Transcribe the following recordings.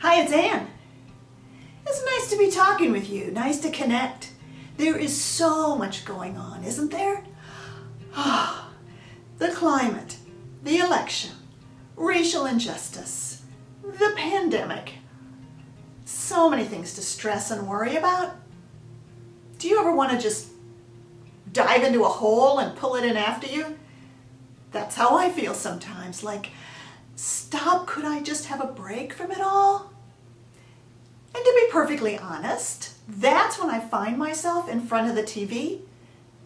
Hi, it's Ann. It's nice to be talking with you. Nice to connect. There is so much going on, isn't there? The climate, the election, racial injustice, the pandemic. So many things to stress and worry about. Do you ever want to just dive into a hole and pull it in after you? That's how I feel sometimes, like, stop, could I just have a break from it all? And to be perfectly honest, that's when I find myself in front of the TV,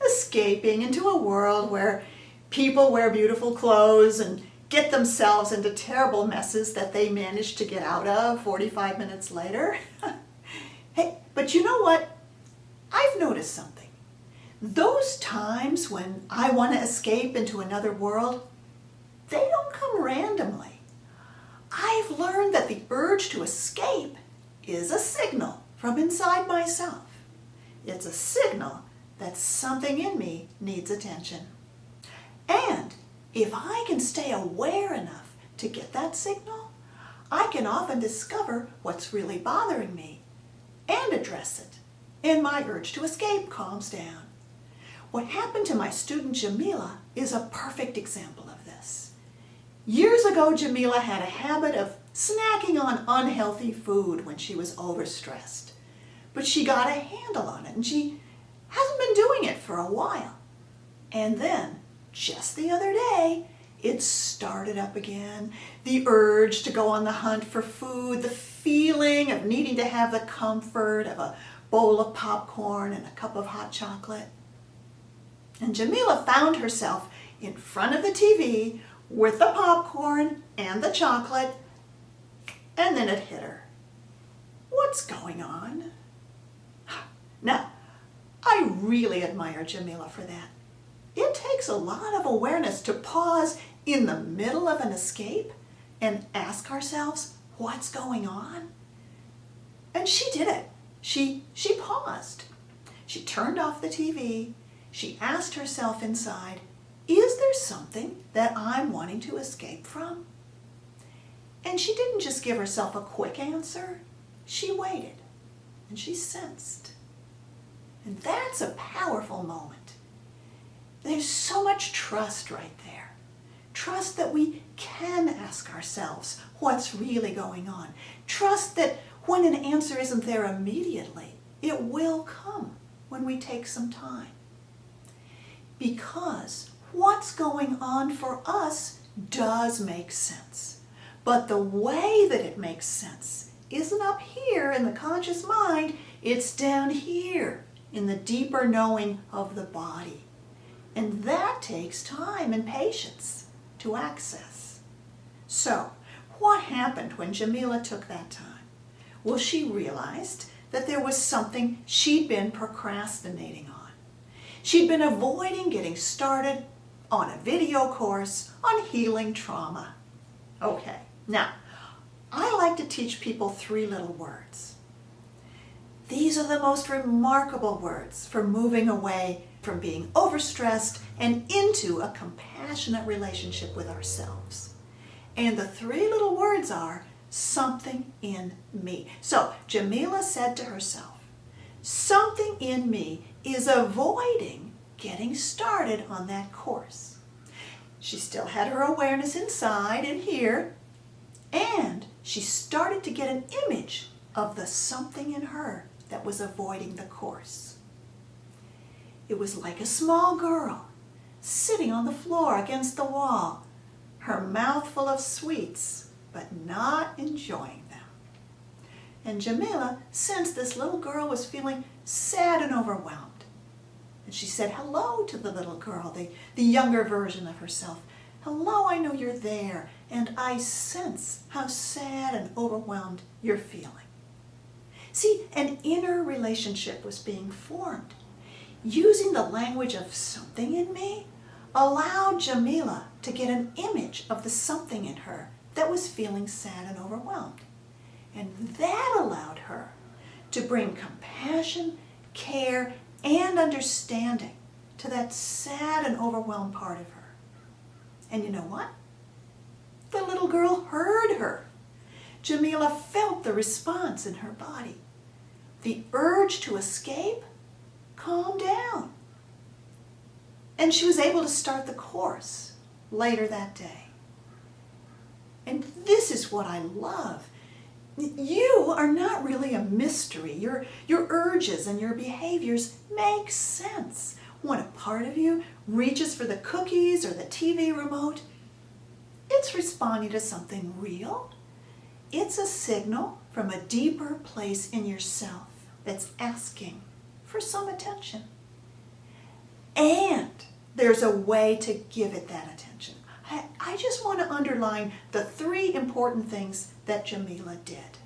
escaping into a world where people wear beautiful clothes and get themselves into terrible messes that they manage to get out of 45 minutes later. Hey, but you know what? I've noticed something. Those times when I want to escape into another world, they don't come randomly. I've learned that the urge to escape is a signal from inside myself. It's a signal that something in me needs attention. And if I can stay aware enough to get that signal, I can often discover what's really bothering me and address it, and my urge to escape calms down. What happened to my student Jamila is a perfect example of this. Years ago, Jamila had a habit of snacking on unhealthy food when she was overstressed. But she got a handle on it, and she hasn't been doing it for a while. And then, just the other day, it started up again. The urge to go on the hunt for food, the feeling of needing to have the comfort of a bowl of popcorn and a cup of hot chocolate. And Jamila found herself in front of the TV with the popcorn and the chocolate, and then it hit her. What's going on? Now, I really admire Jamila for that. It takes a lot of awareness to pause in the middle of an escape and ask ourselves, what's going on? And she did it. She paused. She turned off the TV. She asked herself inside, is there something that I'm wanting to escape from? And she didn't just give herself a quick answer. She waited and she sensed. And that's a powerful moment. There's so much trust right there. Trust that we can ask ourselves what's really going on. Trust that when an answer isn't there immediately, it will come when we take some time. Because what's going on for us does make sense. But the way that it makes sense isn't up here in the conscious mind, it's down here in the deeper knowing of the body. And that takes time and patience to access. So, what happened when Jamila took that time? Well, she realized that there was something she'd been procrastinating on. She'd been avoiding getting started on a video course on healing trauma. Okay, now, I like to teach people 3 little words. These are the most remarkable words for moving away from being overstressed and into a compassionate relationship with ourselves. And the 3 little words are something in me. So Jamila said to herself, something in me is avoiding getting started on that course. She still had her awareness inside and here, and she started to get an image of the something in her that was avoiding the course. It was like a small girl sitting on the floor against the wall, her mouth full of sweets, but not enjoying them. And Jamila sensed this little girl was feeling sad and overwhelmed. And she said hello to the little girl, the younger version of herself. Hello, I know you're there, and I sense how sad and overwhelmed you're feeling. See, an inner relationship was being formed. Using the language of something in me allowed Jamila to get an image of the something in her that was feeling sad and overwhelmed. And that allowed her to bring compassion, care, and understanding to that sad and overwhelmed part of her. And you know what? The little girl heard her. Jamila felt the response in her body. The urge to escape calmed down. And she was able to start the course later that day. And this is what I love. You are not really a mystery. Your urges and your behaviors make sense. When a part of you reaches for the cookies or the TV remote, it's responding to something real. It's a signal from a deeper place in yourself that's asking for some attention. And there's a way to give it that attention. I just want to underline the 3 important things that Jamila did.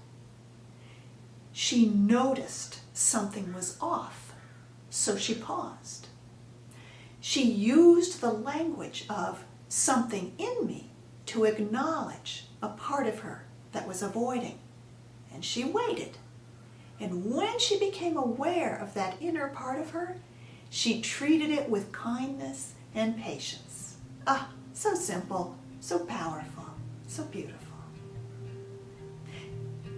She noticed something was off, so she paused. She used the language of something in me to acknowledge a part of her that was avoiding, and she waited. And when she became aware of that inner part of her, she treated it with kindness and patience. So simple, so powerful, so beautiful.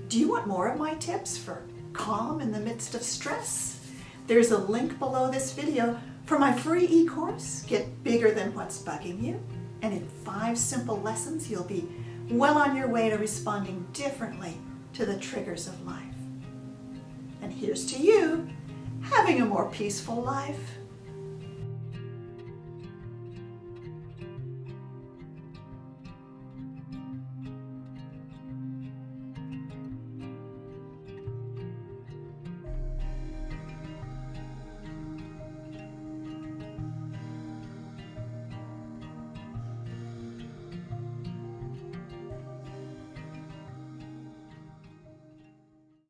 Do you want more of my tips for calm in the midst of stress? There's a link below this video for my free e-course, Get Bigger Than What's Bugging You. And in 5 simple lessons, you'll be well on your way to responding differently to the triggers of life. And here's to you, having a more peaceful life.